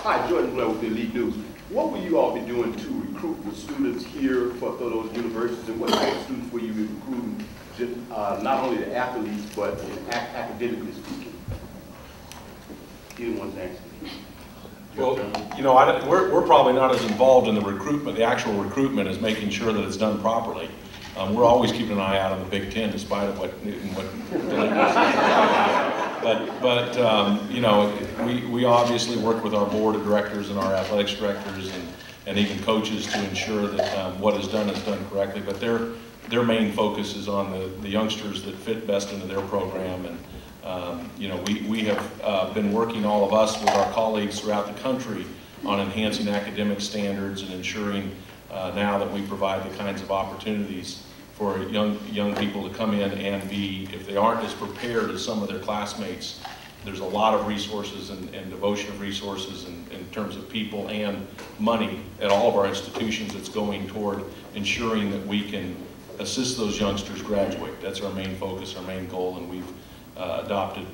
Hi, Jordan Blair with the Elite News. What will you all be doing to recruit the students here for those universities, and what type of students will you be recruiting, not only the athletes, but academically speaking? Either one's answer. Well, you know, we're probably not as involved in the recruitment, the actual recruitment, as making sure that it's done properly. We're always keeping an eye out on the Big Ten, despite of what Delany but you know, we obviously work with our board of directors and our athletics directors and even coaches to ensure that what is done correctly. But their main focus is on the youngsters that fit best into their program. And you know, we have been working, all of us, with our colleagues throughout the country on enhancing academic standards and ensuring now that we provide the kinds of opportunities for young people to come in and be, if they aren't as prepared as some of their classmates, there's a lot of resources and devotion of resources in terms of people and money at all of our institutions that's going toward ensuring that we can assist those youngsters graduate. That's our main focus, our main goal, and we've adopted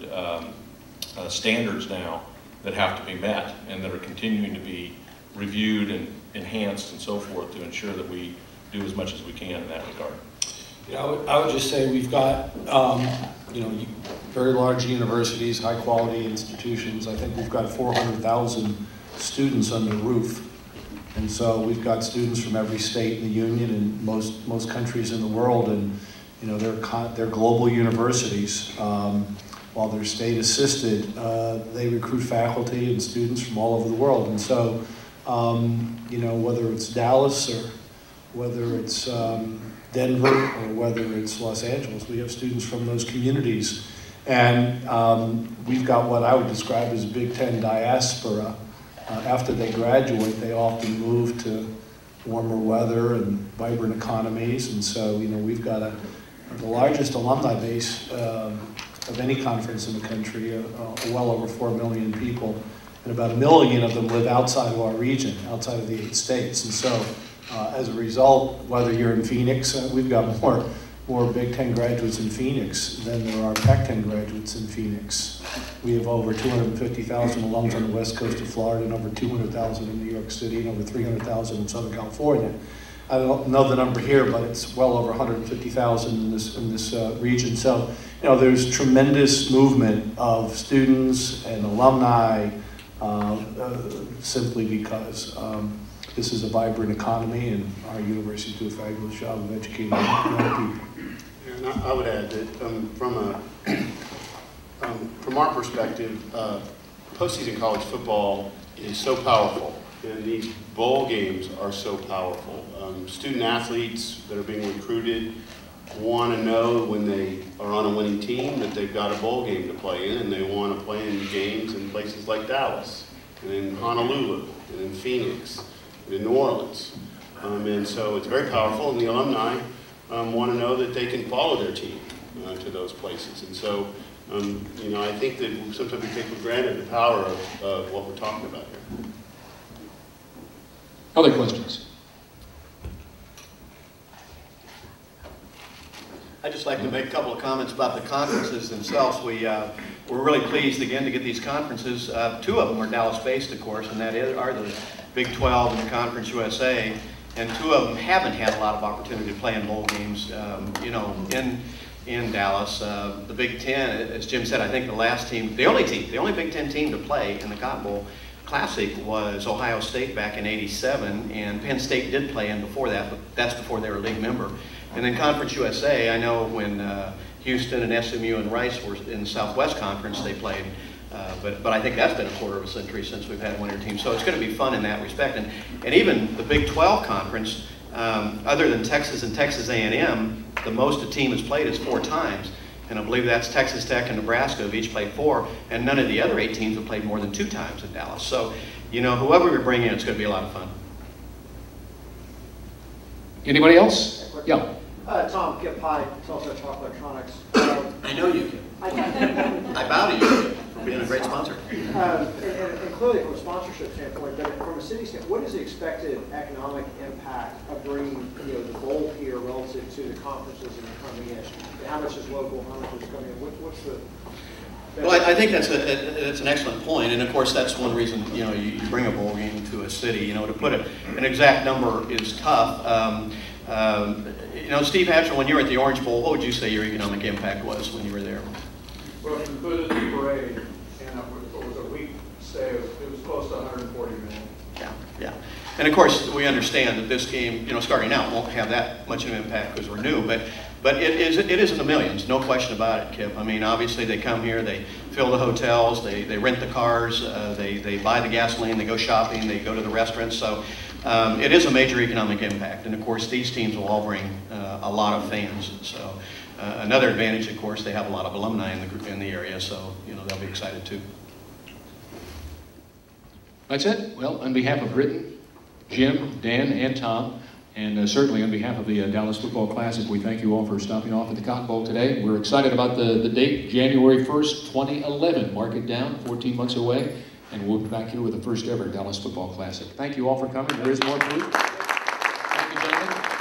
standards now that have to be met and that are continuing to be reviewed and enhanced and so forth to ensure that we do as much as we can in that regard. Yeah, I would just say we've got you know, very large universities, high quality institutions. I think we've got 400,000 students under the roof. And so we've got students from every state in the union and most countries in the world, and you know, they're global universities. While they're state assisted, they recruit faculty and students from all over the world. And so, you know, whether it's Dallas or whether it's Denver or whether it's Los Angeles, we have students from those communities. And we've got what I would describe as a Big Ten diaspora. After they graduate, they often move to warmer weather and vibrant economies. And so, you know, we've got the largest alumni base of any conference in the country, well over 4 million people. And about 1 million of them live outside of our region, outside of the 8 states. And so, as a result, whether you're in Phoenix, we've got more Big Ten graduates in Phoenix than there are Pac-10 graduates in Phoenix. We have over 250,000 alums on the west coast of Florida, and over 200,000 in New York City, and over 300,000 in Southern California. I don't know the number here, but it's well over 150,000 in this region. So, you know, there's tremendous movement of students and alumni simply because this is a vibrant economy, and our universities do a fabulous job of educating young people. And I would add that from our perspective, postseason college football is so powerful, and these bowl games are so powerful. Student athletes that are being recruited want to know when they are on a winning team that they've got a bowl game to play in, and they want to play in games in places like Dallas, and in Honolulu, and in Phoenix, and in New Orleans. And so it's very powerful, and the alumni want to know that they can follow their team to those places. And so, you know, I think that sometimes we take for granted the power of what we're talking about here. Other questions? I'd just like to make a couple of comments about the conferences themselves. We're really pleased again to get these conferences. 2 of them are Dallas-based, of course, and that are the Big 12 and the Conference USA. And 2 of them haven't had a lot of opportunity to play in bowl games, you know, in Dallas. The Big Ten, as Jim said, I think the only Big Ten team to play in the Cotton Bowl Classic was Ohio State back in '87, and Penn State did play in before that, but that's before they were a league member. And then Conference USA, I know when Houston and SMU and Rice were in the Southwest Conference, they played. But I think that's been a quarter of a century since we've had a winter team. So it's going to be fun in that respect. And even the Big 12 Conference, other than Texas and Texas A&M, the most a team has played is 4 times. And I believe that's Texas Tech and Nebraska have each played 4. And none of the other 8 teams have played more than 2 times in Dallas. So, you know, whoever we bring in, it's going to be a lot of fun. Anybody else? Yeah. Tom, Kip Hyde, Tulsa Talk Electronics. I know you, Kim. I bow to you for being a great sponsor. And clearly from a sponsorship standpoint, but from a city standpoint, what is the expected economic impact of bringing, you know, the bowl here relative to the conferences and coming in? How much is local? How much is coming in? What's the Well, I think that's an excellent point, and of course, that's one reason, you know, you bring a bowl game to a city. You know, to put an exact number is tough. You know, Steve Hatcher, when you were at the Orange Bowl, what would you say your economic impact was when you were there? Well, if you included the parade, and it was a week stay, it was close to 140 million. Yeah, yeah. And of course, we understand that this game, you know, starting out won't have that much of an impact because we're new, but it is in the millions, no question about it, Kip. I mean, obviously they come here, they fill the hotels, they rent the cars, they buy the gasoline, they go shopping, they go to the restaurants. So it is a major economic impact. And of course, these teams will all bring a lot of fans. So another advantage, of course, they have a lot of alumni in the area, so you know they'll be excited too. That's it. Well, on behalf of Britton, Jim, Dan, and Tom, and certainly on behalf of the Dallas Football Classic, we thank you all for stopping off at the Cotton Bowl today. We're excited about the date, January 1st, 2011. Mark it down, 14 months away, and we'll be back here with the first ever Dallas Football Classic. Thank you all for coming. There is more food. Thank you, gentlemen.